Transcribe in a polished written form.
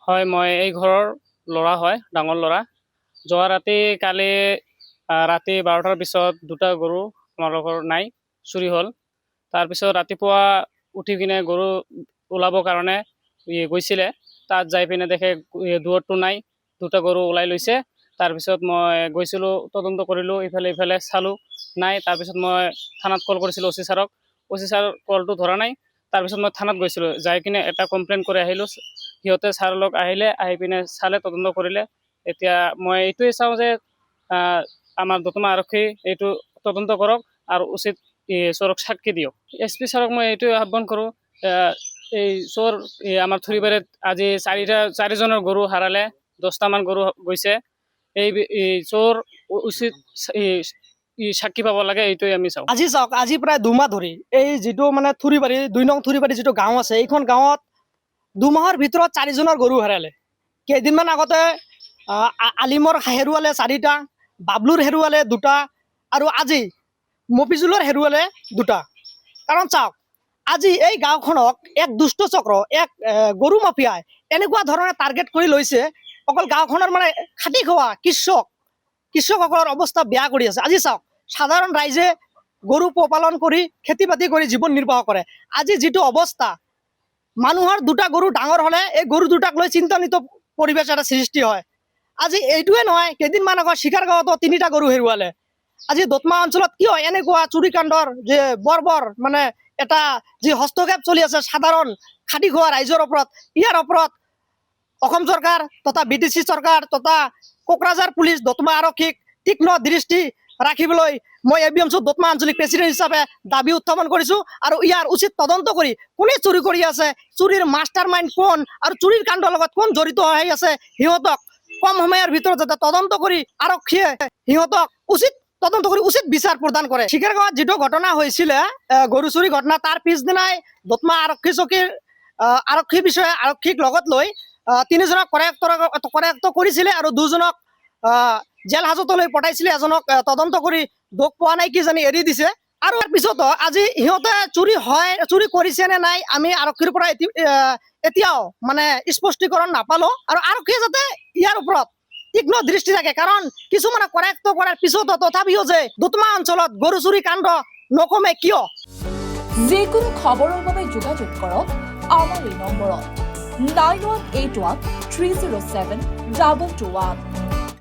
হয়, মই এই ঘৰৰ ল'ৰা হয়, ডাঙৰ ল'ৰা। যোৱা ৰাতি কালি ৰাতি 12টাৰ পিছত দুটা গৰু আমালোকৰ নাই, চুৰি হ'ল। তাৰপিছত ৰাতিপুৱা উঠি কিনে গৰু ওলাবৰ কাৰণে গৈছিলে, তাত যাই পিনে দেখে দুৱাৰটো নাই, দুটা গৰু ওলাই লৈছে। তাৰপিছত মই গৈছিলোঁ, তদন্ত কৰিলোঁ, ইফালে চালোঁ, নাই। তাৰপিছত মই থানাত কল কৰিছিলোঁ অ চি ছাৰক, অ চি ছাৰ কলটো ধৰা নাই। তাৰপিছত মই থানাত গৈছিলোঁ, যাই কিনে এটা কমপ্লেইন কৰি আহিলোঁ। সিহঁতে ছাৰৰ লগ আহিলে, আহি পিনে চালে, তদন্ত কৰিলে। এতিয়া মই এইটোৱে চাওঁ যে আমাৰ দতমা আৰক্ষী এইটো তদন্ত কৰক আৰু উচিত চোৰক শাস্তি দিয়ক। এছ পি ছাৰক মই এইটোৱে আহ্বান কৰোঁ, এই চোৰ আমাৰ থুৰিবাৰীত আজি চাৰিজনৰ গৰু হাৰালে, 10টামান গৰু গৈছে। এই চোৰ উচিত সাক্ষী পাব লাগে, এইটোৱে আমি চাওঁ। আজি চাওক, আজি প্ৰায় 2 মাহ ধৰি এই যিটো মানে থুৰিবাৰী 2 নং থুৰিবাৰী যিটো গাঁও আছে, এইখন গাঁৱত 2 মাহৰ ভিতৰত 4জনৰ গৰু হেৰালে। কেইদিনমান আগতে আলিমৰ হেৰুৱালে 4টা, বাবলুৰ হেৰুৱালে 2টা, আৰু আজি মফিজুলৰ হেৰুৱালে 2টা। কাৰণ চাওক, আজি এই গাঁওখনক এক দুষ্ট চক্ৰ, এক গৰু মাফিয়াই এনেকুৱা ধৰণে টাৰ্গেট কৰি লৈছে। অকল গাঁওখনৰ মানে খাটি খোৱা কৃষকসকলৰ অৱস্থা বেয়া কৰি আছে। আজি চাওক, সাধাৰণ ৰাইজে গৰু পোহপালন কৰি খেতি বাতি কৰি জীৱন নিৰ্বাহ কৰে। আজি যিটো অৱস্থা, মানুহৰ 2টা গৰু ডাঙৰ হলে এই গৰু 2টাক লৈ চিন্তান্বিত পৰিৱেশ এটা সৃষ্টি হয়। আজি এইটোৱে নহয়, কেইদিনমান আগত চিকাৰ গাঁৱতো 3টা গৰু হেৰুৱালে। আজি দতমা অঞ্চলত কিয় এনেকুৱা চুৰিকাণ্ডৰ যে বৰ মানে এটা যি হস্তক্ষেপ চলি আছে সাধাৰণ খাটি খোৱা ৰাইজৰ ওপৰত, ইয়াৰ ওপৰত অসম চৰকাৰ তথা BTC চৰকাৰ তথা কোকৰাঝাৰ পুলিচ, দতমা আৰক্ষীক তীক্ষ্ণ দৃষ্টি ৰাখিবলৈ মই ABMC দতমা আঞ্চলিক প্ৰেচিডেণ্ট হিচাপে দাবী উত্থাপন কৰিছোঁ। আৰু ইয়াৰ উচিত তদন্ত কৰি কোনে চুৰি কৰি আছে, চুৰিৰ মাষ্টাৰ মাইণ্ড কোন, আৰু চুৰিৰ কাণ্ডৰ লগত কোন জড়িত হৈ আছে, সিহঁতক কম সময়ৰ ভিতৰত যাতে তদন্ত কৰি আৰক্ষীয়ে সিহঁতক উচিত তদন্ত কৰি উচিত বিচাৰ প্ৰদান কৰে। চিকাৰগাঁৱত যিটো ঘটনা হৈছিলে গৰু চুৰি ঘটনা, তাৰ পিছদিনাই দতমা আৰক্ষী চকীৰ আৰক্ষীক লগত লৈ 3জনক কৰায়ত্ব কৰিছিলে আৰু 2জনক জেল হাজতলৈ পঠাইছিলে। এজনক তদন্ত কৰি দুখ পোৱা নাই কি জানি এৰি দিছে। আৰু তাৰ পিছতো আজি সিহঁতে চুৰি কৰিছে নে নাই আমি আৰক্ষীৰ পৰা এতিয়াও মানে স্পষ্টীকৰণ নাপালো। আৰু আৰক্ষীয়ে যাতে ইয়াৰ ওপৰত তীক্ষ্ণ দৃষ্টি থাকে, কাৰণ কিছুমানে কৰায়ত্ব কৰাৰ পিছতো তথাপিও যে দতমা অঞ্চলত গৰু চুৰি কাণ্ড নকমে কিয়? যিকোনো খবৰৰ বাবে যোগাযোগ কৰক আমাৰ এই নম্বৰত 9181 307 2221।